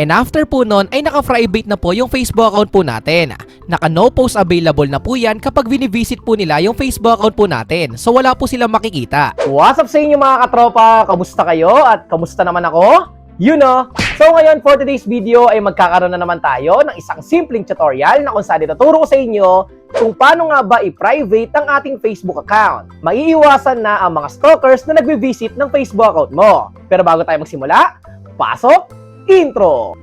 And after po nun ay naka-private na po yung Facebook account po natin. Naka no post available na po yan kapag binivisit po nila yung Facebook account po natin. So wala po silang makikita. What's up sa inyo mga katropa? Kamusta kayo? At kamusta naman ako? You know! So ngayon for today's video ay magkakaroon na naman tayo ng isang simpleng tutorial na kung saan ituturo ko sa inyo kung paano nga ba i-private ang ating Facebook account. Maiiwasan na ang mga stalkers na nagbe-visit ng Facebook account mo. Pero bago tayo magsimula, pasok! Intro!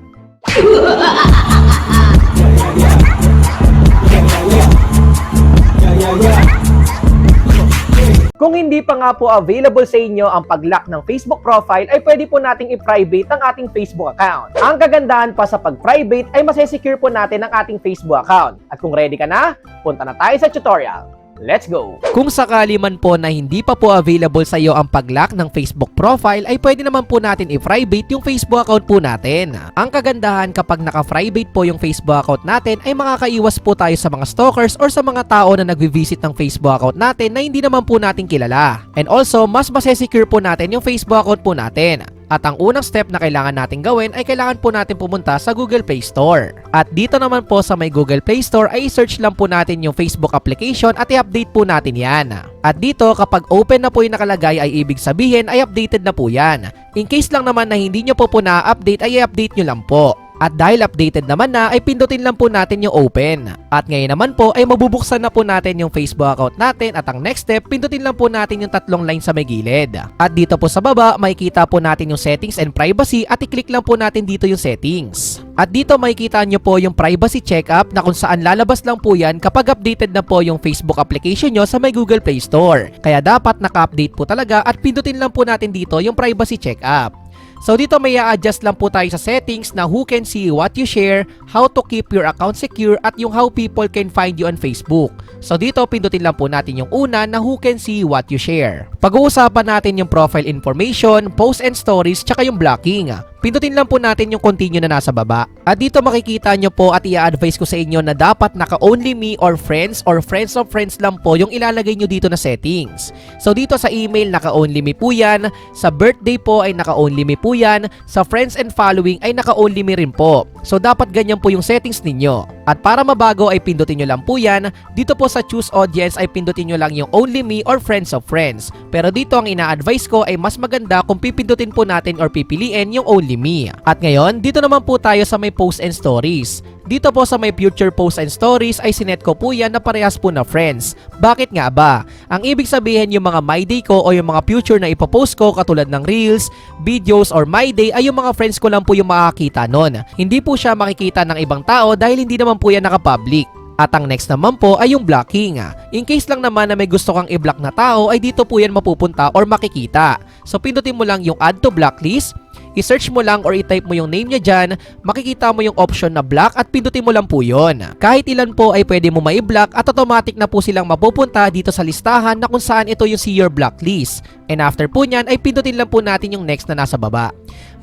Kung hindi pa nga po available sa inyo ang pag-lock ng Facebook profile, ay pwede po nating i-private ang ating Facebook account. Ang kagandahan pa sa pag-private ay masesecure po natin ang ating Facebook account. At kung ready ka na, punta na tayo sa tutorial. Let's go! Kung sakali man po na hindi pa po available sa iyo ang pag-lock ng Facebook profile, ay pwede naman po natin i-private yung Facebook account po natin. Ang kagandahan kapag naka-private po yung Facebook account natin ay makakaiwas po tayo sa mga stalkers or sa mga tao na nagvi-visit ng Facebook account natin na hindi naman po natin kilala. And also, mas masesecure po natin yung Facebook account po natin. At ang unang step na kailangan natin gawin ay kailangan po natin pumunta sa Google Play Store. At dito naman po sa may Google Play Store ay i-search lang po natin yung Facebook application at i-update po natin yan. At dito kapag open na po yung nakalagay ay ibig sabihin ay updated na po yan. In case lang naman na hindi nyo po na-update ay i-update nyo lang po. At dahil updated naman na ay pindutin lang po natin yung open. At ngayon naman po ay mabubuksan na po natin yung Facebook account natin at ang next step pindutin lang po natin yung tatlong line sa may gilid. At dito po sa baba makikita po natin yung settings and privacy at i-click lang po natin dito yung settings. At dito makikita nyo po yung privacy checkup na kung saan lalabas lang po yan kapag updated na po yung Facebook application nyo sa may Google Play Store. Kaya dapat naka-update po talaga at pindutin lang po natin dito yung privacy checkup. So dito may i-adjust lang po tayo sa settings na who can see what you share, how to keep your account secure, at yung how people can find you on Facebook. So dito pindutin lang po natin yung una na who can see what you share. Pag-uusapan natin yung profile information, posts and stories, tsaka yung blocking. Pindutin lang po natin yung continue na nasa baba. At dito makikita nyo po at i-advise ko sa inyo na dapat naka-only me or friends of friends lang po yung ilalagay nyo dito na settings. So dito sa email naka-only me po yan, sa birthday po ay naka-only me po yan, sa friends and following ay naka-only me rin po. So dapat ganyan po yung settings ninyo. At para mabago ay pindutin nyo lang po yan. Dito po sa choose audience ay pindutin nyo lang yung only me or friends of friends. Pero dito ang ina-advise ko ay mas maganda kung pipindutin po natin or pipiliin yung only me. At ngayon, dito naman po tayo sa may post and stories. Dito po sa may future posts and stories ay sinet ko po yan na parehas po na friends. Bakit nga ba? Ang ibig sabihin yung mga my day ko o yung mga future na ipopost ko katulad ng reels, videos or my day ay yung mga friends ko lang po yung makakita nun. Hindi po siya makikita ng ibang tao dahil hindi naman po yan naka-public. At ang next naman po ay yung blocking. In case lang naman na may gusto kang i-block na tao ay dito po yan mapupunta or makikita. So pindutin mo lang yung add to blacklist, i-search mo lang or i-type mo yung name niya dyan, makikita mo yung option na block at pindutin mo lang po yun. Kahit ilan po ay pwede mo mai-block at automatic na po silang mapupunta dito sa listahan na kung saan ito yung see your blacklist. And after po nyan ay pindutin lang po natin yung next na nasa baba.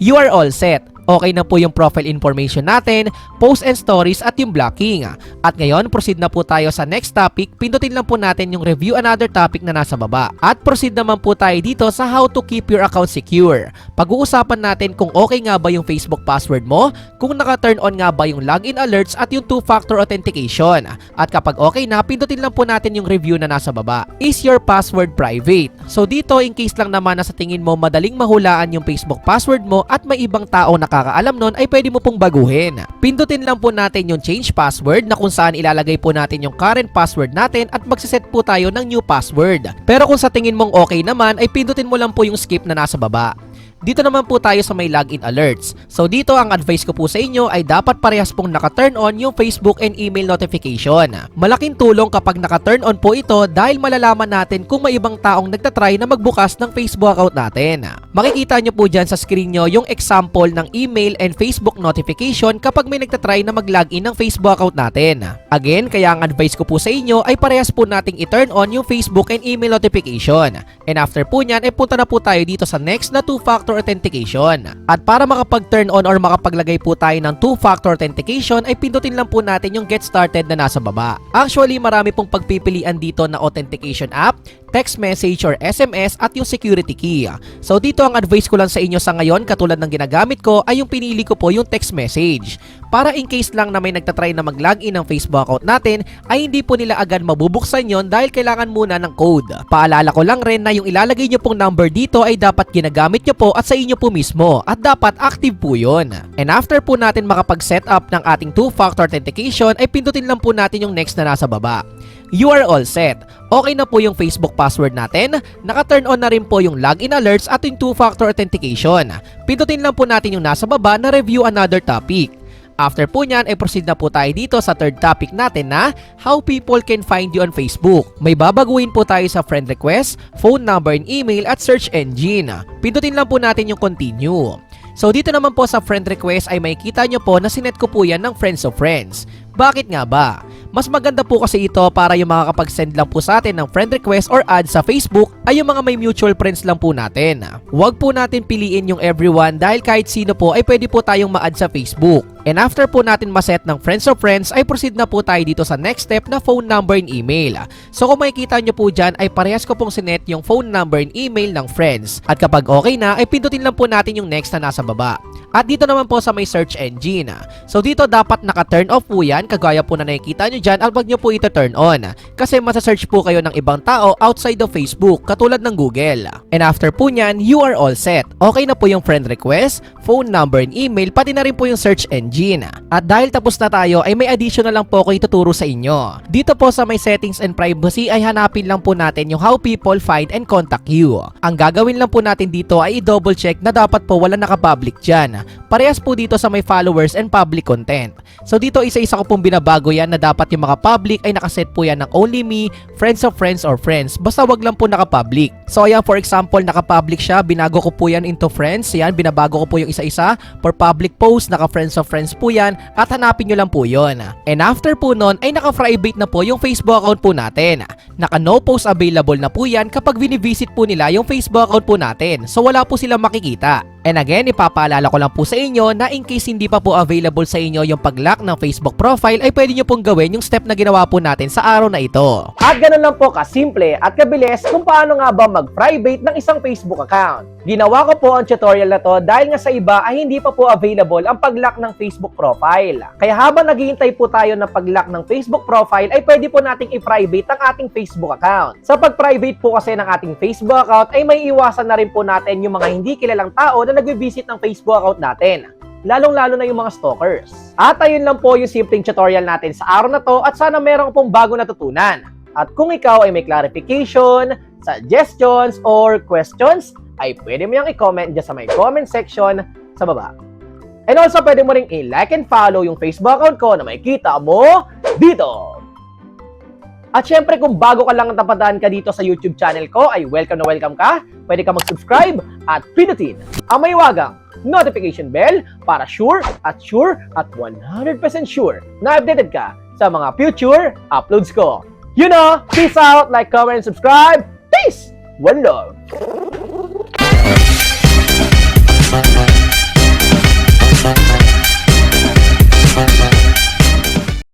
You are all set. Okay na po yung profile information natin, posts and stories at yung blocking. At ngayon, proceed na po tayo sa next topic. Pindutin lang po natin yung review another topic na nasa baba. At proceed naman po tayo dito sa how to keep your account secure. Pag-uusapan natin kung okay nga ba yung Facebook password mo, kung naka-turn on nga ba yung login alerts at yung two-factor authentication. At kapag okay na, pindutin lang po natin yung review na nasa baba. Is your password private? So dito, in case lang naman na sa tingin mo madaling mahulaan yung Facebook password mo at may ibang tao na nakakaalam nun ay pwede mo pong baguhin. Pindutin lang po natin yung change password na kung saan ilalagay po natin yung current password natin at magsiset po tayo ng new password. Pero kung sa tingin mong okay naman ay pindutin mo lang po yung skip na nasa baba. Dito naman po tayo sa may login alerts. So dito ang advice ko po sa inyo ay dapat parehas pong naka-turn on yung Facebook and email notification. Malaking tulong kapag naka-turn on po ito dahil malalaman natin kung may ibang taong nagtatry na magbukas ng Facebook account natin. Makikita nyo po dyan sa screen nyo yung example ng email and Facebook notification kapag may nagtatry na mag-login ng Facebook account natin. Again, kaya ang advice ko po sa inyo ay parehas po nating i-turn on yung Facebook and email notification. And after po nyan, punta na po tayo dito sa next na two-factor authentication. At para makapag-turn on or makapaglagay po tayo ng two-factor authentication ay pindutin lang po natin yung get started na nasa baba. Actually, marami pong pagpipilian dito na authentication app. text message or SMS at yung security key. So dito ang advice ko lang sa inyo sa ngayon, katulad ng ginagamit ko, ay yung pinili ko po yung text message. Para in case lang na may nagtatry na mag-login ng Facebook account natin, ay hindi po nila agad mabubuksan yon dahil kailangan muna ng code. Paalala ko lang rin na yung ilalagay nyo pong number dito ay dapat ginagamit nyo po at sa inyo po mismo at dapat active po yun. And after po natin makapag-set up ng ating two-factor authentication ay pindutin lang po natin yung next na nasa baba. You are all set. Okay na po yung Facebook password natin, naka-turn on na rin po yung login alerts at yung two-factor authentication. Pindutin lang po natin yung nasa baba na review another topic. After po nyan, ay proceed na po tayo dito sa third topic natin na how people can find you on Facebook. May babaguhin po tayo sa friend request, phone number and email at search engine. Pindutin lang po natin yung continue. So dito naman po sa friend request ay makikita nyo po na sinet ko po yan ng friends of friends. Bakit nga ba? Mas maganda po kasi ito para yung makakapag-send lang po sa atin ng friend request or add sa Facebook ay yung mga may mutual friends lang po natin. Huwag po natin piliin yung everyone dahil kahit sino po ay pwede po tayong ma-add sa Facebook. And after po natin maset ng friends of friends ay proceed na po tayo dito sa next step na phone number and email. So kung makikita nyo po dyan ay parehas ko pong sinet yung phone number and email ng friends. At kapag okay na ay pindutin lang po natin yung next na nasa baba. At dito naman po sa may search engine. So dito dapat naka-turn off po yan kagaya po na nakikita nyo dyan at wag nyo po ito turn on. Kasi masasearch po kayo ng ibang tao outside of Facebook katulad ng Google. And after po nyan, you are all set. Okay na po yung friend request, phone number and email, pati na rin po yung search engine. At dahil tapos na tayo ay may additional lang po ako ituturo sa inyo. Dito po sa may settings and privacy ay hanapin lang po natin yung how people find and contact you. Ang gagawin lang po natin dito ay i-double check na dapat po wala naka-public dyan. Parehas po dito sa may followers and public content. So dito isa-isa ko pong binabago yan na dapat yung mga public ay nakaset po yan ng only me, friends of friends or friends. Basta wag lang po naka-public. So ayan, for example, naka-public siya, binago ko po yan into friends. Yan, binabago ko po yung isa-isa. For public post, naka-friends of friends po yan at hanapin nyo lang po yon. And after po nun ay naka-private na po yung Facebook account po natin. Naka-no post available na po yan kapag binivisit po nila yung Facebook account po natin. So wala po silang makikita. And again, ipapaalala ko lang po sa inyo na in case hindi pa po available sa inyo yung pag-lock ng Facebook profile ay pwede nyo pong gawin yung step na ginawa po natin sa araw na ito. At ganun lang po kasimple at kabilis kung paano nga ba mag-private ng isang Facebook account. Ginawa ko po ang tutorial na to dahil nga sa iba ay hindi pa po available ang pag-lock ng Facebook profile. Kaya habang naghihintay po tayo ng pag-lock ng Facebook profile ay pwede po nating i-private ang ating Facebook account. Sa pag-private po kasi ng ating Facebook account ay may iwasan na rin po natin yung mga hindi kilalang tao na nagbe-visit ng Facebook account natin. Lalong-lalo na yung mga stalkers. At ayun lang po yung simpleng tutorial natin sa araw na to at sana meron pong bago natutunan. At kung ikaw ay may clarification, suggestions, or questions, ay pwede mo yung i-comment dyan sa may comment section sa baba. And also, pwede mo ring i-like and follow yung Facebook account ko na makikita mo dito. At syempre, kung bago ka lang napadaan ka dito sa YouTube channel ko, ay welcome na welcome ka. Pwede ka mag-subscribe at pinutin ang may wagang notification bell para sure at 100% sure na updated ka sa mga future uploads ko. You know, peace out, like, comment, and subscribe. Peace! One love!